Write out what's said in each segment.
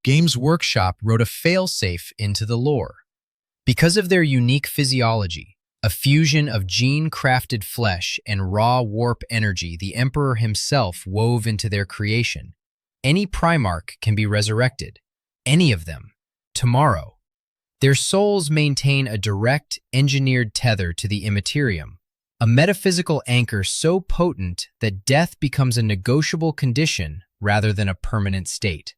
Games Workshop wrote a failsafe into the lore. Because of their unique physiology, a fusion of gene-crafted flesh and raw warp energy the Emperor himself wove into their creation, any Primarch can be resurrected. Any of them. Tomorrow. Their souls maintain a direct, engineered tether to the immaterium, a metaphysical anchor so potent that death becomes a negotiable condition rather than a permanent state.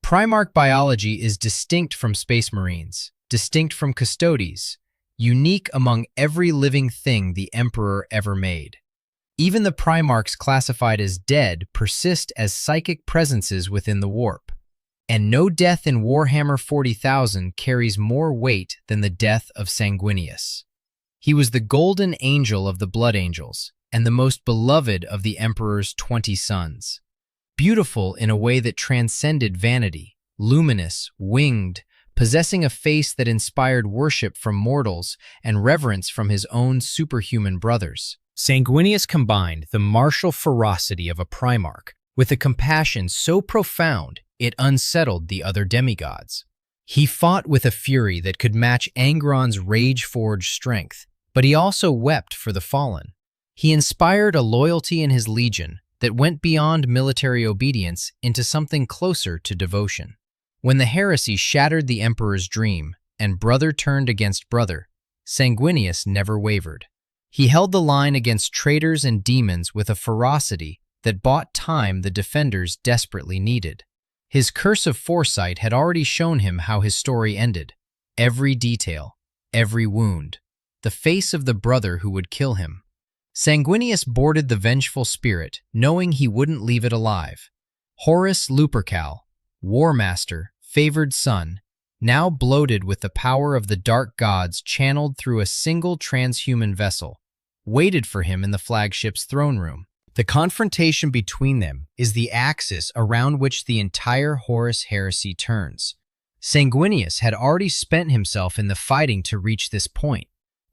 Primarch biology is distinct from Space Marines, distinct from Custodes, unique among every living thing the Emperor ever made. Even the Primarchs classified as dead persist as psychic presences within the warp. And no death in Warhammer 40,000 carries more weight than the death of Sanguinius. He was the golden angel of the Blood Angels, and the most beloved of the Emperor's 20 sons. Beautiful in a way that transcended vanity, luminous, winged, possessing a face that inspired worship from mortals and reverence from his own superhuman brothers. Sanguinius combined the martial ferocity of a Primarch with a compassion so profound it unsettled the other demigods. He fought with a fury that could match Angron's rage-forged strength, but he also wept for the fallen. He inspired a loyalty in his legion that went beyond military obedience into something closer to devotion. When the Heresy shattered the Emperor's dream and brother turned against brother, Sanguinius never wavered. He held the line against traitors and demons with a ferocity that bought time the defenders desperately needed. His curse of foresight had already shown him how his story ended. Every detail, every wound, the face of the brother who would kill him. Sanguinius boarded the vengeful spirit, knowing he wouldn't leave it alive. Horus Lupercal, War Master, favored son, now bloated with the power of the dark gods channeled through a single transhuman vessel, waited for him in the flagship's throne room. The confrontation between them is the axis around which the entire Horus Heresy turns. Sanguinius had already spent himself in the fighting to reach this point.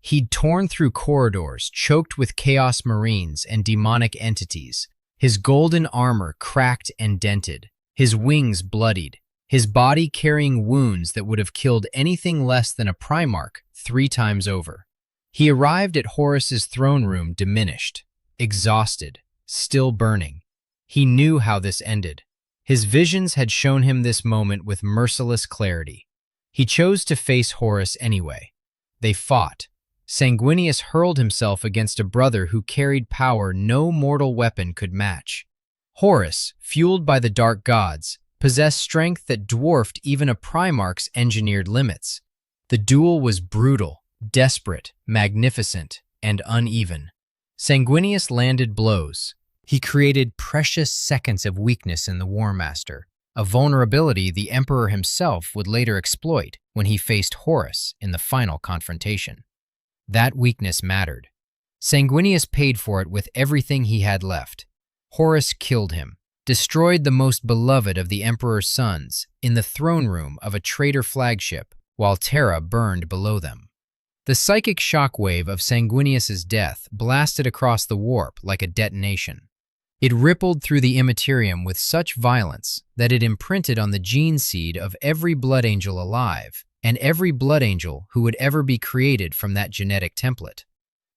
He'd torn through corridors choked with Chaos Marines and demonic entities, his golden armor cracked and dented, his wings bloodied, his body carrying wounds that would have killed anything less than a Primarch 3 times over. He arrived at Horus's throne room diminished, exhausted, still burning. He knew how this ended. His visions had shown him this moment with merciless clarity. He chose to face Horus anyway. They fought. Sanguinius hurled himself against a brother who carried power no mortal weapon could match. Horus, fueled by the dark gods, possessed strength that dwarfed even a Primarch's engineered limits. The duel was brutal, desperate, magnificent, and uneven. Sanguinius landed blows. He created precious seconds of weakness in the War Master, a vulnerability the Emperor himself would later exploit when he faced Horus in the final confrontation. That weakness mattered. Sanguinius paid for it with everything he had left. Horus killed him, destroyed the most beloved of the Emperor's sons in the throne room of a traitor flagship, while Terra burned below them. The psychic shockwave of Sanguinius's death blasted across the warp like a detonation. It rippled through the immaterium with such violence that it imprinted on the gene seed of every blood angel alive and every blood angel who would ever be created from that genetic template.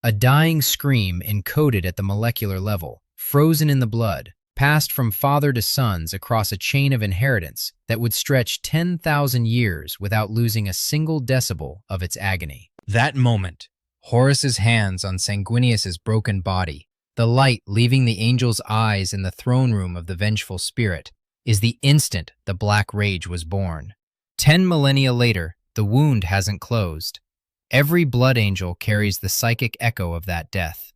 A dying scream encoded at the molecular level, frozen in the blood, passed from father to sons across a chain of inheritance that would stretch 10,000 years without losing a single decibel of its agony. That moment, Horus's hands on Sanguinius's broken body, the light leaving the angel's eyes in the throne room of the vengeful spirit, is the instant the Black Rage was born. 10 millennia later, the wound hasn't closed. Every blood angel carries the psychic echo of that death.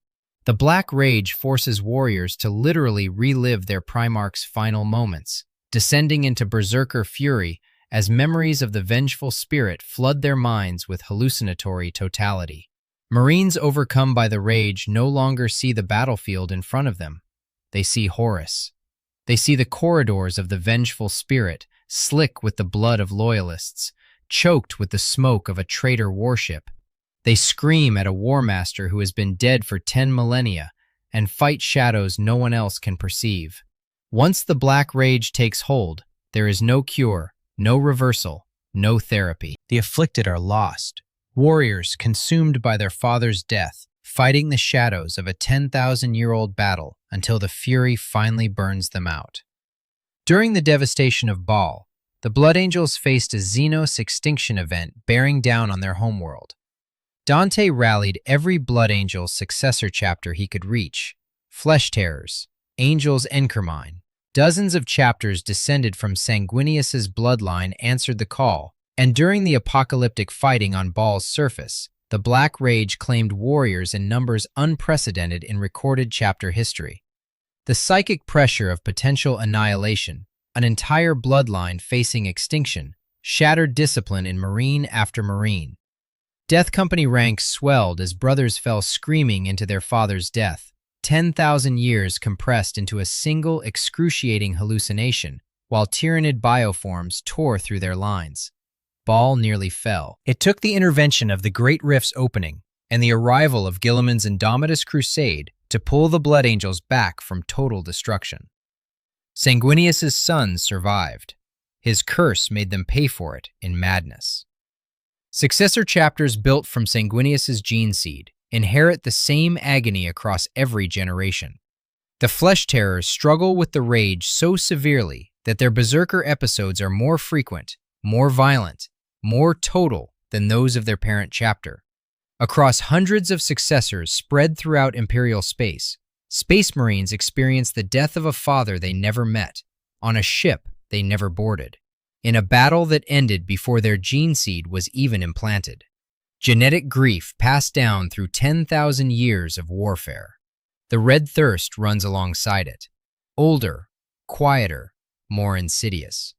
The Black Rage forces warriors to literally relive their Primarch's final moments, descending into berserker fury as memories of the vengeful spirit flood their minds with hallucinatory totality. Marines overcome by the rage no longer see the battlefield in front of them. They see Horus. They see the corridors of the vengeful spirit, slick with the blood of loyalists, choked with the smoke of a traitor warship. They scream at a war master who has been dead for 10 millennia and fight shadows no one else can perceive. Once the Black Rage takes hold, there is no cure, No reversal, no therapy. The afflicted are lost. Warriors consumed by their father's death, fighting the shadows of a 10,000-year-old battle until the fury finally burns them out. During the devastation of Baal, the Blood Angels faced a Xenos extinction event bearing down on their homeworld. Dante rallied every Blood Angel's successor chapter he could reach: Flesh Terrors, Angels Encarmine. Dozens of chapters descended from Sanguinius' bloodline answered the call, and during the apocalyptic fighting on Baal's surface, the Black Rage claimed warriors in numbers unprecedented in recorded chapter history. The psychic pressure of potential annihilation, an entire bloodline facing extinction, shattered discipline in Marine after Marine. Death Company ranks swelled as brothers fell screaming into their father's death, 10,000 years compressed into a single excruciating hallucination, while tyrannid bioforms tore through their lines. Baal nearly fell. It took the intervention of the Great Rift's opening and the arrival of Guilliman's Indomitus Crusade to pull the Blood Angels back from total destruction. Sanguinius' sons survived. His curse made them pay for it in madness. Successor chapters built from Sanguinius' gene seed inherit the same agony across every generation. The Flesh Terrors struggle with the rage so severely that their berserker episodes are more frequent, more violent, more total than those of their parent chapter. Across hundreds of successors spread throughout Imperial space, Space Marines experience the death of a father they never met, on a ship they never boarded, in a battle that ended before their gene seed was even implanted. Genetic grief passed down through 10,000 years of warfare. The red thirst runs alongside it. Older, quieter, more insidious.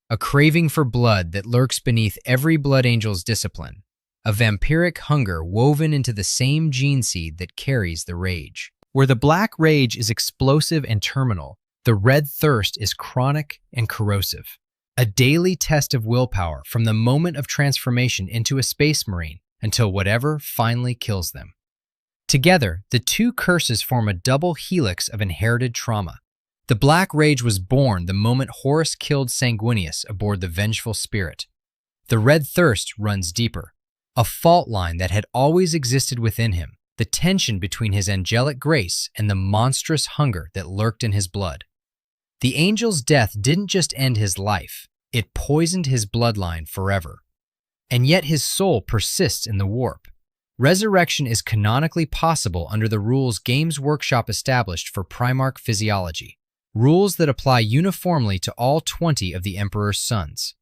A craving for blood that lurks beneath every Blood Angel's discipline. A vampiric hunger woven into the same gene seed that carries the rage. Where the Black Rage is explosive and terminal, the red thirst is chronic and corrosive. A daily test of willpower from the moment of transformation into a Space Marine until whatever finally kills them. Together, the two curses form a double helix of inherited trauma. The Black Rage was born the moment Horus killed Sanguinius aboard the Vengeful Spirit. The red thirst runs deeper, a fault line that had always existed within him, the tension between his angelic grace and the monstrous hunger that lurked in his blood. The angel's death didn't just end his life, it poisoned his bloodline forever. And yet his soul persists in the warp. Resurrection is canonically possible under the rules Games Workshop established for Primarch physiology, rules that apply uniformly to all 20 of the Emperor's sons.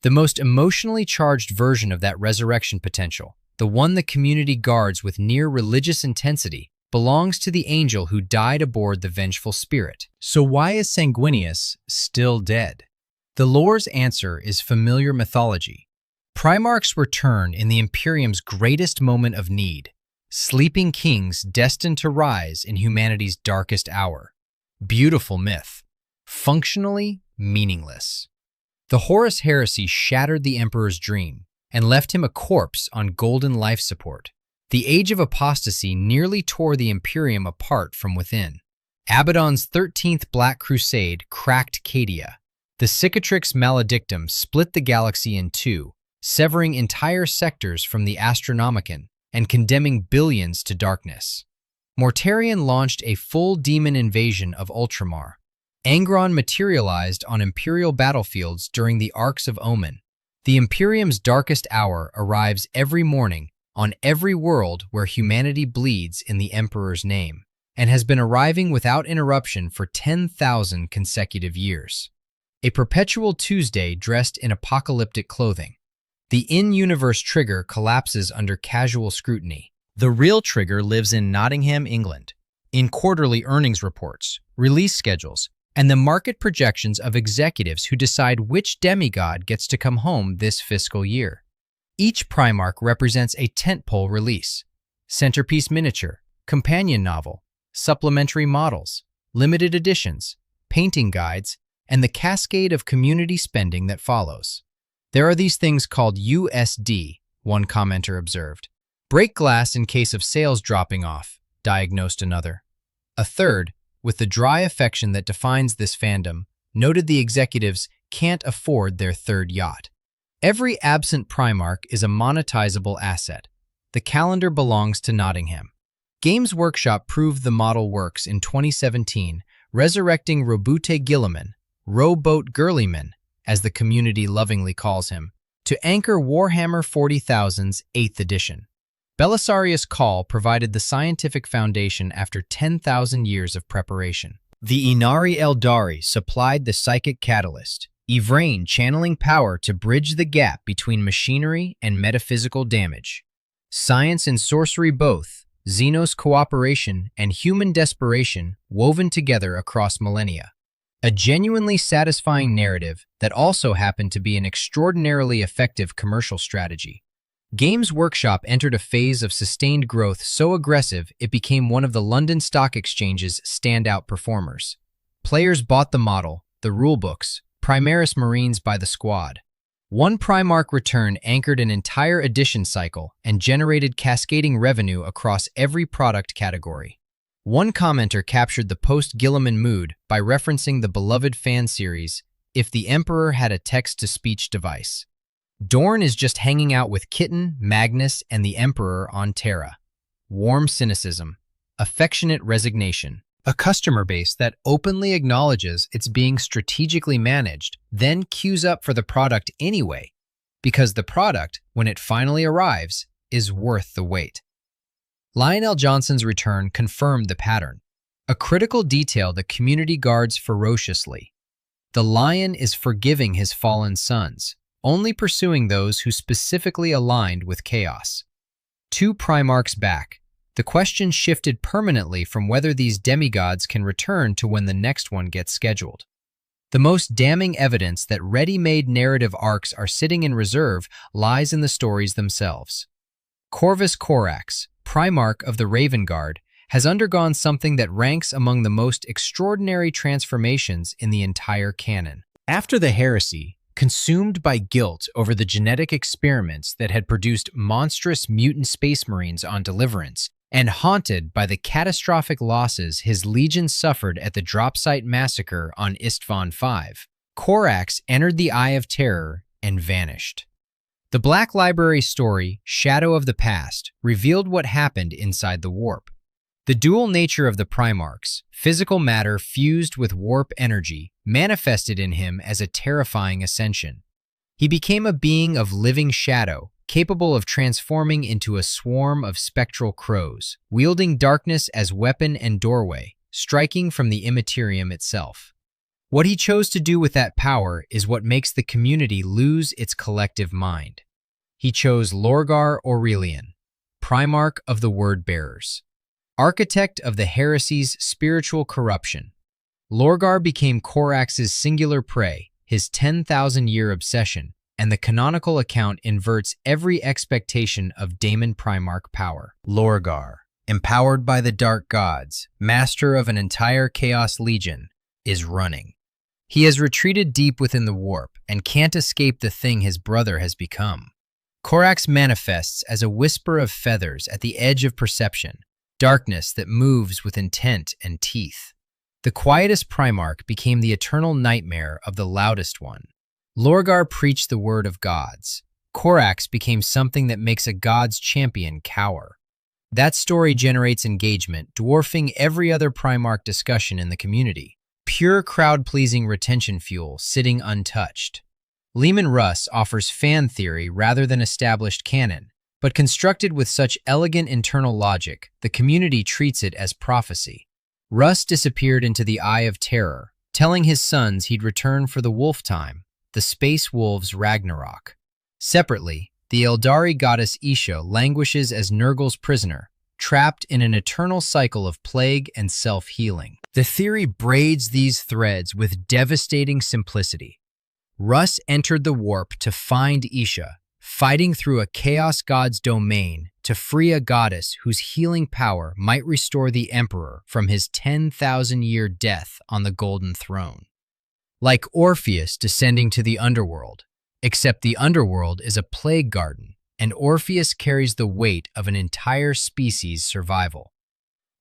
The most emotionally charged version of that resurrection potential, the one the community guards with near religious intensity, belongs to the angel who died aboard the Vengeful Spirit. So why is Sanguinius still dead? The lore's answer is familiar mythology. Primarchs return in the Imperium's greatest moment of need, sleeping kings destined to rise in humanity's darkest hour. Beautiful myth, functionally meaningless. The Horus Heresy shattered the Emperor's dream and left him a corpse on golden life support. The Age of Apostasy nearly tore the Imperium apart from within. Abaddon's 13th Black Crusade cracked Cadia. The Cicatrix Maledictum split the galaxy in two, severing entire sectors from the Astronomicon and condemning billions to darkness. Mortarion launched a full demon invasion of Ultramar. Angron materialized on Imperial battlefields during the Arcs of Omen. The Imperium's darkest hour arrives every morning on every world where humanity bleeds in the Emperor's name, and has been arriving without interruption for 10,000 consecutive years. A perpetual Tuesday dressed in apocalyptic clothing. The in-universe Trigger collapses under casual scrutiny. The real Trigger lives in Nottingham, England, in quarterly earnings reports, release schedules, and the market projections of executives who decide which demigod gets to come home this fiscal year. Each Primarch represents a tentpole release, centerpiece miniature, companion novel, supplementary models, limited editions, painting guides, and the cascade of community spending that follows. There are these things called USD, one commenter observed. Break glass in case of sales dropping off, diagnosed another. A third, with the dry affection that defines this fandom, noted the executive's can't afford their third yacht. Every absent Primarch is a monetizable asset. The calendar belongs to Nottingham. Games Workshop proved the model works in 2017, resurrecting Roboute Guilliman, Rowboat Girlyman, as the community lovingly calls him, to anchor Warhammer 40,000's 8th edition. Belisarius' Call provided the scientific foundation after 10,000 years of preparation. The Inari Eldari supplied the psychic catalyst, Yvraine channeling power to bridge the gap between machinery and metaphysical damage. Science and sorcery both, Xenos cooperation and human desperation woven together across millennia. A genuinely satisfying narrative that also happened to be an extraordinarily effective commercial strategy. Games Workshop entered a phase of sustained growth so aggressive it became one of the London Stock Exchange's standout performers. Players bought the model, the rulebooks, Primaris Marines by the squad. One Primarch return anchored an entire edition cycle and generated cascading revenue across every product category. One commenter captured the post-Guilliman mood by referencing the beloved fan series, If the Emperor Had a Text-to-Speech Device. Dorn is just hanging out with Kitten, Magnus, and the Emperor on Terra. Warm cynicism, affectionate resignation. A customer base that openly acknowledges it's being strategically managed, then queues up for the product anyway, because the product, when it finally arrives, is worth the wait. Lionel Johnson's return confirmed the pattern, a critical detail the community guards ferociously. The lion is forgiving his fallen sons, only pursuing those who specifically aligned with chaos. 2 Primarchs back. The question shifted permanently from whether these demigods can return to when the next one gets scheduled. The most damning evidence that ready-made narrative arcs are sitting in reserve lies in the stories themselves. Corvus Corax, Primarch of the Raven Guard, has undergone something that ranks among the most extraordinary transformations in the entire canon. After the Heresy, consumed by guilt over the genetic experiments that had produced monstrous mutant space marines on Deliverance, and haunted by the catastrophic losses his legion suffered at the Dropsite massacre on Istvan V, Corax entered the Eye of Terror and vanished. The Black Library story, Shadow of the Past, revealed what happened inside the warp. The dual nature of the Primarchs, physical matter fused with warp energy, manifested in him as a terrifying ascension. He became a being of living shadow, capable of transforming into a swarm of spectral crows, wielding darkness as weapon and doorway, striking from the immaterium itself. What he chose to do with that power is what makes the community lose its collective mind. He chose Lorgar Aurelian, Primarch of the Word-Bearers, architect of the Heresy's spiritual corruption. Lorgar became Corax's singular prey, his 10,000-year obsession, and the canonical account inverts every expectation of daemon Primarch power. Lorgar, empowered by the dark gods, master of an entire Chaos Legion, is running. He has retreated deep within the warp and can't escape the thing his brother has become. Corax manifests as a whisper of feathers at the edge of perception, darkness that moves with intent and teeth. The quietest Primarch became the eternal nightmare of the loudest one. Lorgar preached the word of gods. Corax became something that makes a god's champion cower. That story generates engagement, dwarfing every other Primarch discussion in the community. Pure crowd-pleasing retention fuel sitting untouched. Lehman Russ offers fan theory rather than established canon, but constructed with such elegant internal logic, the community treats it as prophecy. Russ disappeared into the Eye of Terror, telling his sons he'd return for the wolf time, the Space Wolves' Ragnarok. Separately, the Eldari goddess Isha languishes as Nurgle's prisoner, trapped in an eternal cycle of plague and self-healing. The theory braids these threads with devastating simplicity. Russ entered the warp to find Isha, fighting through a chaos god's domain to free a goddess whose healing power might restore the Emperor from his 10,000-year death on the Golden Throne. Like Orpheus descending to the underworld, except the underworld is a plague garden, and Orpheus carries the weight of an entire species' survival.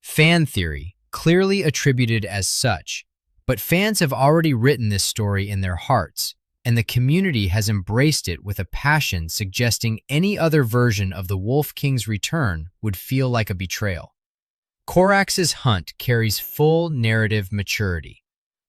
Fan theory, clearly attributed as such, But fans have already written this story in their hearts, and the community has embraced it with a passion suggesting any other version of the Wolf King's return would feel like a betrayal. Corax's hunt carries full narrative maturity.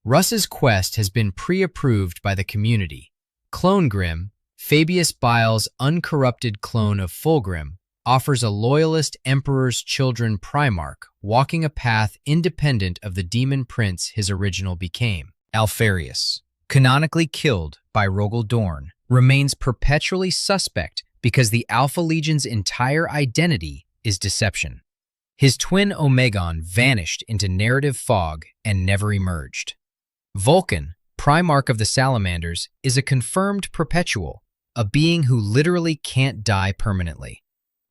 Russ's quest has been pre-approved by the community. Clonegrim, Fabius Bile's uncorrupted clone of Fulgrim, offers a loyalist Emperor's Children Primarch walking a path independent of the demon prince his original became. Alfarius, canonically killed by Rogel Dorn, remains perpetually suspect because the Alpha Legion's entire identity is deception. His twin Omegon vanished into narrative fog and never emerged. Vulcan, Primarch of the Salamanders, is a confirmed perpetual, a being who literally can't die permanently.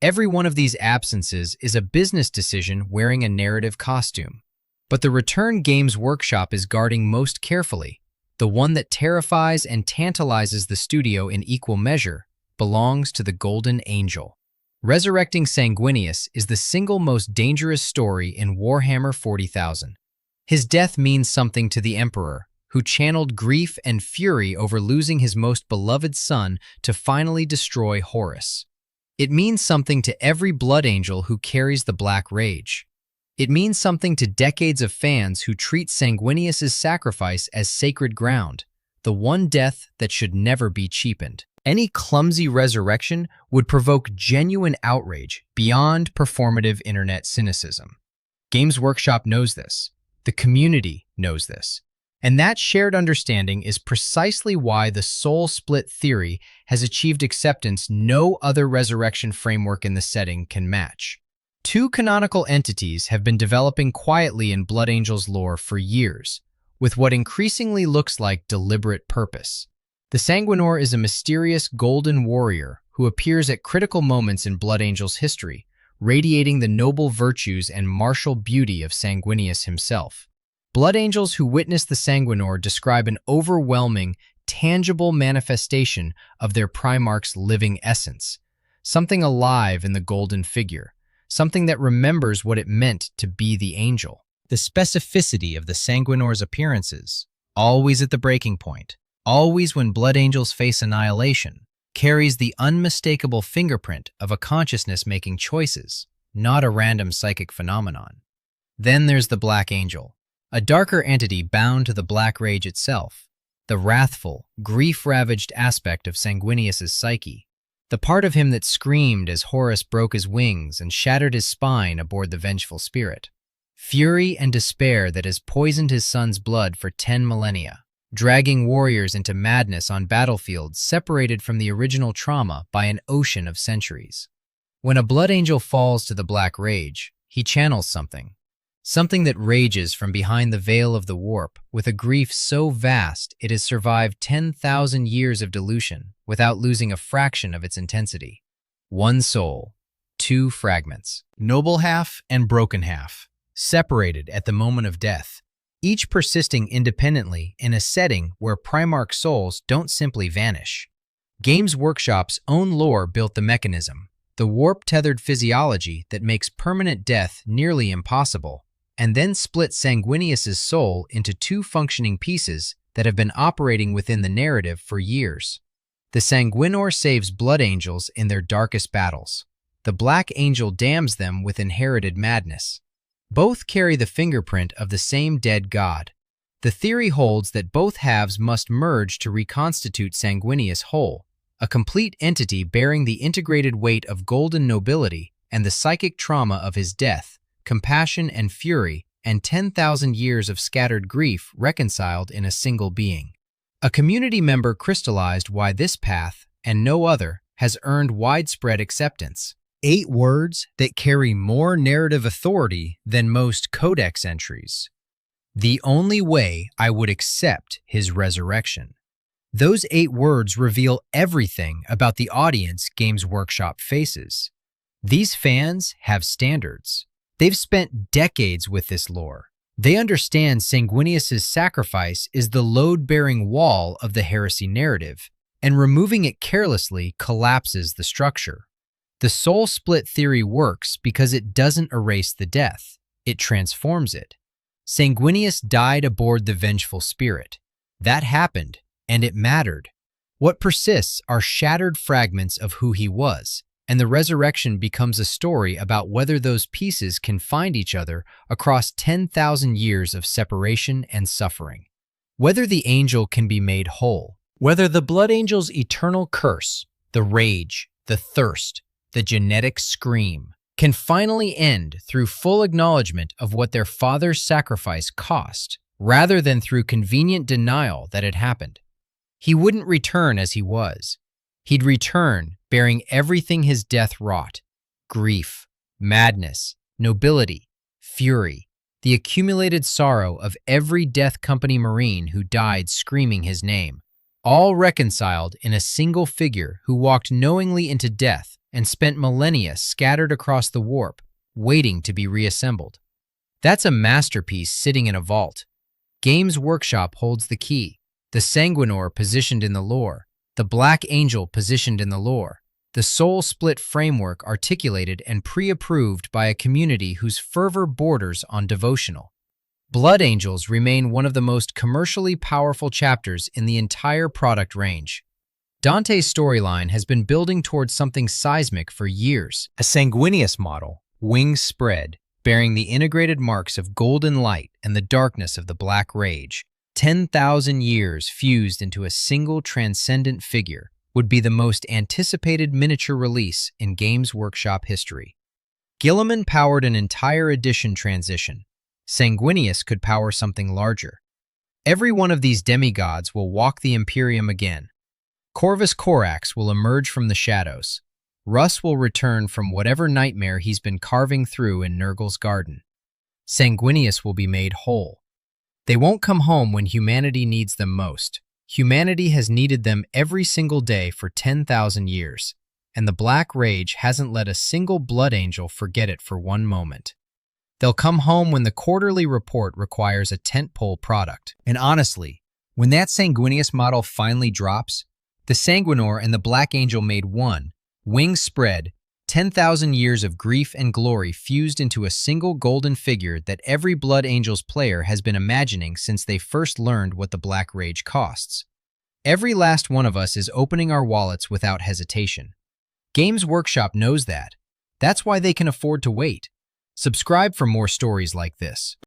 Every one of these absences is a business decision wearing a narrative costume. But the return Games Workshop is guarding most carefully, the one that terrifies and tantalizes the studio in equal measure, belongs to the Golden Angel. Resurrecting Sanguinius is the single most dangerous story in Warhammer 40,000. His death means something to the Emperor, who channeled grief and fury over losing his most beloved son to finally destroy Horus. It means something to every Blood Angel who carries the Black Rage. It means something to decades of fans who treat Sanguinius' sacrifice as sacred ground, the one death that should never be cheapened. Any clumsy resurrection would provoke genuine outrage beyond performative internet cynicism. Games Workshop knows this. The community knows this. And that shared understanding is precisely why the soul split theory has achieved acceptance no other resurrection framework in the setting can match. Two canonical entities have been developing quietly in Blood Angel's lore for years, with what increasingly looks like deliberate purpose. The Sanguinor is a mysterious golden warrior who appears at critical moments in Blood Angel's history, radiating the noble virtues and martial beauty of Sanguinius himself. Blood Angels who witness the Sanguinor describe an overwhelming, tangible manifestation of their Primarch's living essence, something alive in the golden figure, something that remembers what it meant to be the angel. The specificity of the Sanguinor's appearances, always at the breaking point, always when Blood Angels face annihilation, carries the unmistakable fingerprint of a consciousness making choices, not a random psychic phenomenon. Then there's the Black Angel, a darker entity bound to the Black Rage itself, the wrathful, grief-ravaged aspect of Sanguinius' psyche, the part of him that screamed as Horus broke his wings and shattered his spine aboard the vengeful spirit. Fury and despair that has poisoned his son's blood for 10 millennia, dragging warriors into madness on battlefields separated from the original trauma by an ocean of centuries. When a Blood Angel falls to the Black Rage, he channels something that rages from behind the veil of the warp with a grief so vast it has survived 10,000 years of dilution without losing a fraction of its intensity. One soul, two fragments, noble half and broken half, separated at the moment of death, each persisting independently in a setting where Primarch souls don't simply vanish. Games Workshop's own lore built the mechanism, the warp-tethered physiology that makes permanent death nearly impossible, and then split Sanguinius' soul into two functioning pieces that have been operating within the narrative for years. The Sanguinor saves Blood Angels in their darkest battles. The Black Angel damns them with inherited madness. Both carry the fingerprint of the same dead god. The theory holds that both halves must merge to reconstitute Sanguinius whole, a complete entity bearing the integrated weight of golden nobility and the psychic trauma of his death, compassion and fury, and 10,000 years of scattered grief reconciled in a single being. A community member crystallized why this path, and no other, has earned widespread acceptance. 8 words that carry more narrative authority than most codex entries. The only way I would accept his resurrection. Those 8 words reveal everything about the audience Games Workshop faces. These fans have standards. They've spent decades with this lore. They understand Sanguinius' sacrifice is the load-bearing wall of the Heresy narrative, and removing it carelessly collapses the structure. The soul split theory works because it doesn't erase the death, it transforms it. Sanguinius died aboard the vengeful spirit. That happened, and it mattered. What persists are shattered fragments of who he was, and the resurrection becomes a story about whether those pieces can find each other across 10,000 years of separation and suffering. Whether the angel can be made whole, whether the blood angel's eternal curse, the rage, the thirst, the genetic scream, can finally end through full acknowledgement of what their father's sacrifice cost, rather than through convenient denial that it happened. He wouldn't return as he was. He'd return bearing everything his death wrought: grief, madness, nobility, fury, the accumulated sorrow of every Death Company Marine who died screaming his name, all reconciled in a single figure who walked knowingly into death and spent millennia scattered across the warp, waiting to be reassembled. That's a masterpiece sitting in a vault. Games Workshop holds the key. The Sanguinor positioned in the lore, the Black Angel positioned in the lore, the soul-split framework articulated and pre-approved by a community whose fervor borders on devotional. Blood Angels remain one of the most commercially powerful chapters in the entire product range. Dante's storyline has been building towards something seismic for years. A Sanguinius model, wings spread, bearing the integrated marks of golden light and the darkness of the Black Rage, 10,000 years fused into a single transcendent figure, would be the most anticipated miniature release in Games Workshop history. Guilliman powered an entire edition transition. Sanguinius could power something larger. Every one of these demigods will walk the Imperium again. Corvus Corax will emerge from the shadows. Russ will return from whatever nightmare he's been carving through in Nurgle's garden. Sanguinius will be made whole. They won't come home when humanity needs them most. Humanity has needed them every single day for 10,000 years, and the Black Rage hasn't let a single blood angel forget it for one moment. They'll come home when the quarterly report requires a tentpole product. And honestly, when that Sanguinius model finally drops, the Sanguinor and the Black Angel made one, wings spread, 10,000 years of grief and glory fused into a single golden figure that every Blood Angels player has been imagining since they first learned what the Black Rage costs. Every last one of us is opening our wallets without hesitation. Games Workshop knows that. That's why they can afford to wait. Subscribe for more stories like this.